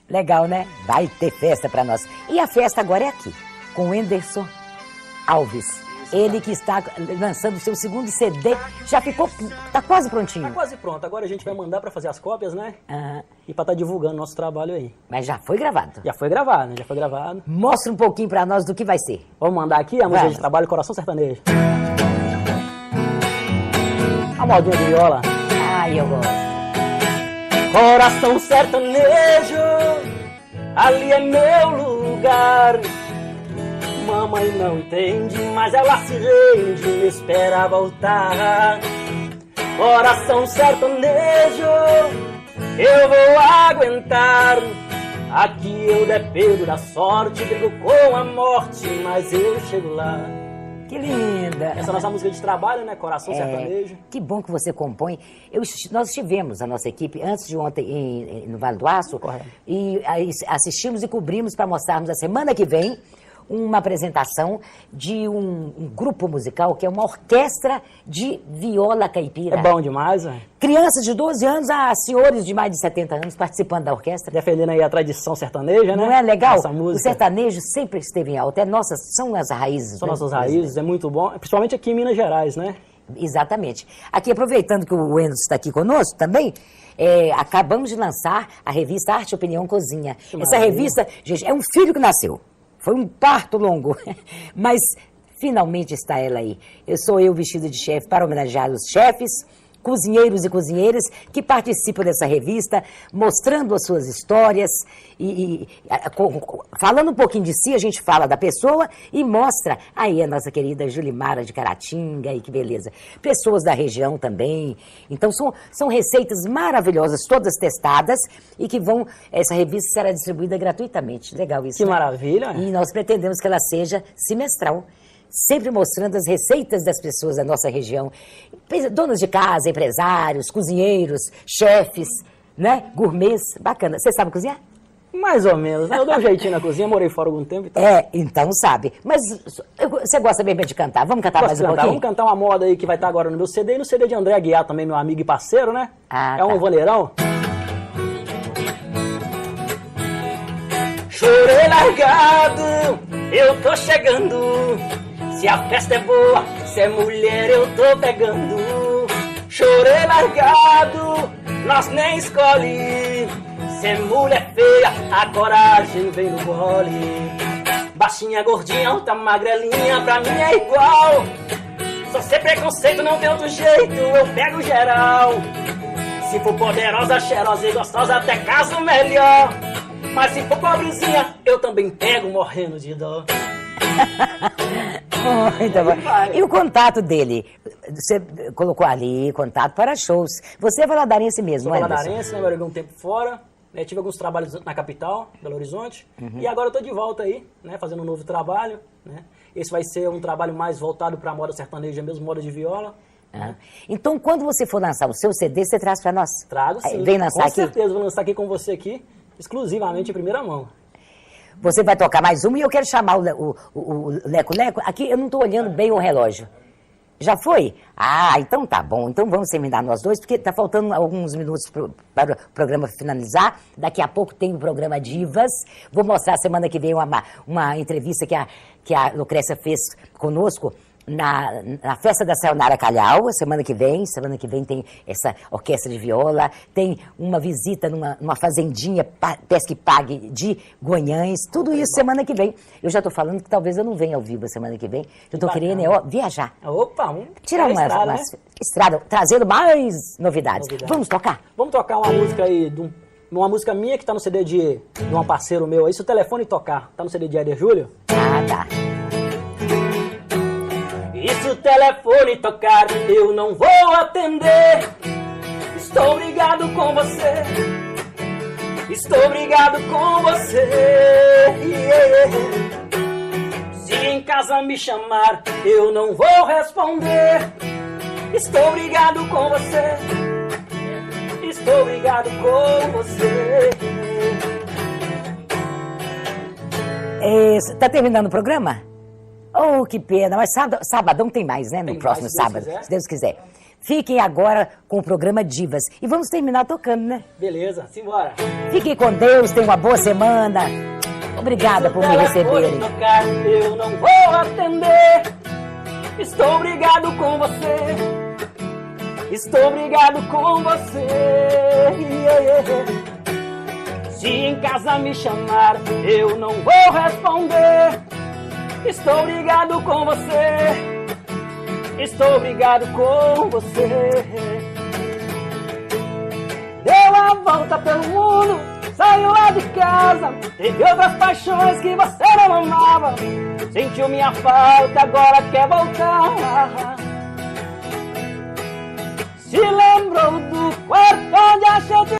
Legal, né? Vai ter festa pra nós. E a festa agora é aqui, com o Enderson Alves. Ele que está lançando o seu segundo CD. Já ficou, tá quase prontinho. Tá quase pronto. Agora a gente vai mandar pra fazer as cópias, né? Ah, E pra estar divulgando nosso trabalho aí. mas já foi gravado. Já foi gravado, né? Já foi gravado. Mostra um pouquinho pra nós do que vai ser. Vamos mandar aqui a música Vamos. de trabalho Coração Sertanejo. A modinha de viola. Ai, eu gosto. Coração sertanejo, ali é meu lugar. Mamãe não entende, mas ela se rende, me espera voltar. Coração sertanejo, eu vou aguentar. Aqui eu dependo da sorte, brigo com a morte, mas eu chego lá. Que linda. Essa é a nossa música de trabalho, né? Coração sertanejo. Que bom que você compõe. Nós estivemos, a nossa equipe, antes de ontem no Vale do Aço. Correto. E aí assistimos e cobrimos para mostrarmos a semana que vem uma apresentação de um grupo musical que é uma orquestra de viola caipira. É bom demais, né? Crianças de 12 anos a senhores de mais de 70 anos participando da orquestra. Defendendo aí a tradição sertaneja, né? Não é legal? Essa música. O sertanejo sempre esteve em alta. São as raízes. São né? nossas raízes, é muito bom. Principalmente aqui em Minas Gerais, né? Exatamente. Aqui, aproveitando que o Enzo está aqui conosco também, acabamos de lançar a revista Arte, Opinião, Cozinha. Que Essa maravilha. revista, gente, é um filho que nasceu. Foi um parto longo, mas finalmente está ela aí. Sou eu vestido de chefe para homenagear os chefes, cozinheiros e cozinheiras que participam dessa revista, mostrando as suas histórias falando um pouquinho de si, a gente fala da pessoa e mostra aí a nossa querida Julimara de Caratinga, e que beleza. Pessoas da região também. Então são receitas maravilhosas, todas testadas e que essa revista será distribuída gratuitamente. Legal isso, Que né? maravilha. E nós pretendemos que ela seja semestral, sempre mostrando as receitas das pessoas da nossa região. Donas de casa, empresários, cozinheiros, chefes, né? Gourmets. Bacana. Você sabe cozinhar? Mais ou menos, né? Eu dou um jeitinho na cozinha, morei fora algum tempo e tal. Então sabe. Mas você gosta bem de cantar? Vamos cantar mais um pouquinho? Vamos cantar uma moda aí que vai estar agora no meu CD e no CD de André Aguiar também, meu amigo e parceiro, né? Ah, um tá. vaneirão. Chorei largado, eu tô chegando. Se a festa é boa, se é mulher eu tô pegando. Chorei largado, nós nem escolhe. Se é mulher feia, a coragem vem no gole. Baixinha, gordinha, alta, magrelinha, pra mim é igual. Só sem preconceito, não tem outro jeito, eu pego geral. Se for poderosa, cheirosa e gostosa, até caso melhor. Mas se for pobrezinha, eu também pego morrendo de dó. Muito bom. E o contato dele? Você colocou ali, contato para shows. Você é valadarense mesmo, Sou não é, Anderson? valadarense, né? Morei um tempo fora. Né? Tive alguns trabalhos na capital, Belo Horizonte. E agora eu tô de volta aí, né? Fazendo um novo trabalho. Né? Esse vai ser um trabalho mais voltado para a moda sertaneja mesmo, moda de viola. Ah. Então, quando você for lançar o seu CD, você traz para nós? Trago sim. Vem lançar Com aqui? certeza, vou lançar aqui com você aqui, exclusivamente em primeira mão. Você vai tocar mais uma e eu quero chamar o Leco Leco. Aqui eu não estou olhando bem o relógio. Já foi? Ah, então tá bom. Então vamos terminar nós dois, porque tá faltando alguns minutos para o programa finalizar. Daqui a pouco tem o programa Divas. Vou mostrar semana que vem uma entrevista que a Lucrécia fez conosco na festa da Sayonara Calhau, semana que vem tem essa orquestra de viola, tem uma visita numa fazendinha Pesque Pague de Guanhães, tudo isso semana que vem. Eu já estou falando que talvez eu não venha ao vivo semana que vem, eu estou querendo viajar. Opa, Tirar uma estrada, trazendo mais novidades. Vamos tocar? Vamos tocar uma música aí, uma música minha que tá no CD de um parceiro meu aí, se o telefone tocar, tá no CD de Éder Júlio? Ah, tá. E se o telefone tocar, eu não vou atender. Estou brigado com você. Estou brigado com você. Se em casa me chamar, eu não vou responder. Estou brigado com você. Estou brigado com você. Tá terminando o programa? Oh, que pena, mas sabadão tem mais, né? No próximo sábado, se Deus quiser. Fiquem agora com o programa Divas. E vamos terminar tocando, né? Beleza, simbora. Fiquem com Deus, tenham uma boa semana. Obrigada por me receberem. Tocar, eu não vou atender. Estou brigado com você. Estou brigado com você. Se em casa me chamar, eu não vou responder. Estou brigado com você. Estou brigado com você. Deu a volta pelo mundo, saiu lá de casa, teve outras paixões que você não amava. Sentiu minha falta, agora quer voltar. Se lembrou do quarto onde achou que